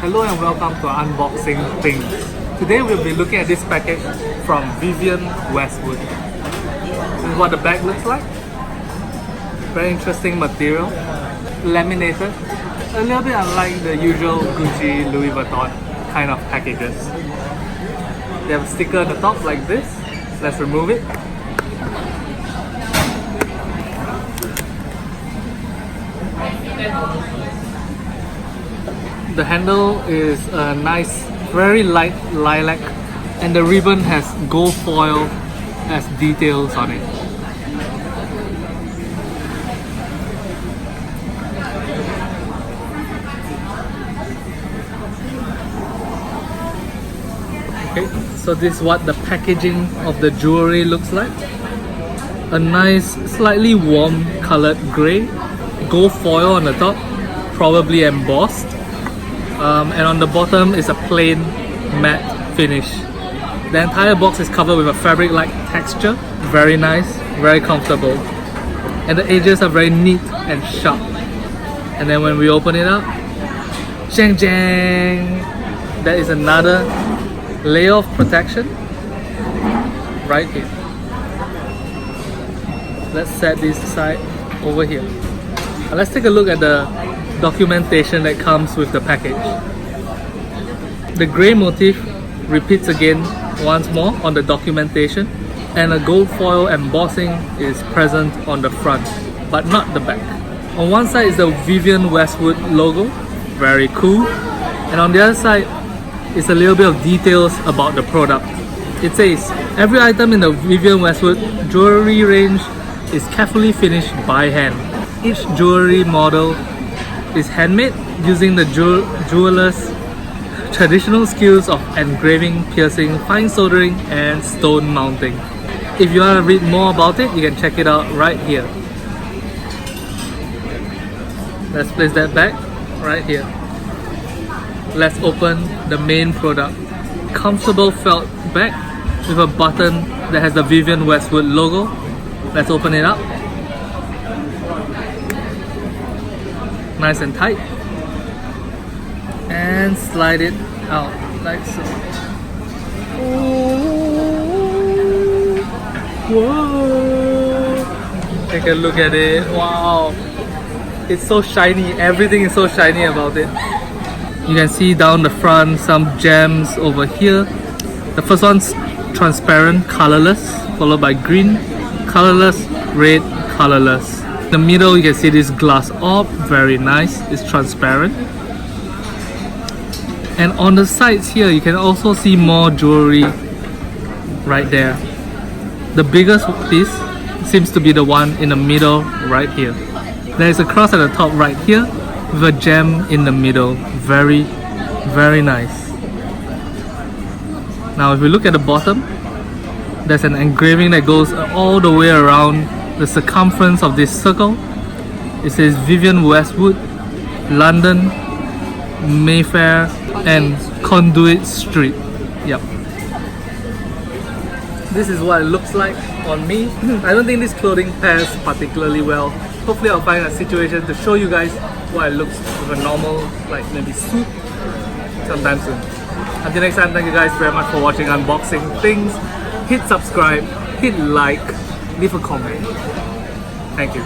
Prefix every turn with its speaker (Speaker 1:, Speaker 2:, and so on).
Speaker 1: Hello and welcome to Unboxing Things. Today we'll be looking at this package from Vivienne Westwood. This is what the bag looks like. Very interesting material, laminated. A little bit unlike the usual Gucci, Louis Vuitton kind of packages. They have a sticker on the top like this. Let's remove it. The handle is a nice, very light lilac, and the ribbon has gold foil as details on it. Okay, so this is what the packaging of the jewelry looks like. A nice, slightly warm colored grey, gold foil on the top, probably embossed. And on the bottom is a plain matte finish. The entire box is covered with a fabric-like texture. Very nice, very comfortable. And the edges are very neat and sharp. And then when we open it up, jang jang! There is another layer of protection right here. Let's set this aside over here. Let's take a look at the documentation that comes with the package. The grey motif repeats again once more on the documentation, and a gold foil embossing is present on the front, but not the back. On one side is the Vivienne Westwood logo, very cool, and on the other side is a little bit of details about the product. It says, every item in the Vivienne Westwood jewelry range is carefully finished by hand. Each jewelry model is handmade using the jeweler's traditional skills of engraving, piercing, fine soldering, and stone mounting. If you want to read more about it, you can check it out right here. Let's place that back right here. Let's open the main product. Comfortable felt bag with a button that has the Vivienne Westwood logo. Let's open it up. Nice and tight, and slide it out like so. Whoa! Take a look at it. Wow, it's so shiny. Everything is so shiny about it. You can see down the front some gems over here. The first one's transparent, colorless, followed by green, colorless, red, colorless. In the middle you can see this glass orb, very nice, it's transparent. And on the sides here you can also see more jewelry right there. The biggest piece seems to be the one in the middle right here. There is a cross at the top right here with a gem in the middle, very nice. Now if we look at the bottom, there's an engraving that goes all the way around the circumference of this circle. It says Vivienne Westwood, London, Mayfair, and Conduit Street. Yep. This is what it looks like on me. I don't think this clothing pairs particularly well. Hopefully I'll find a situation to show you guys what it looks with a normal, like maybe suit sometime soon. Until next time, thank you guys very much for watching Unboxing Things. Hit subscribe, hit like, leave a comment. Thank you.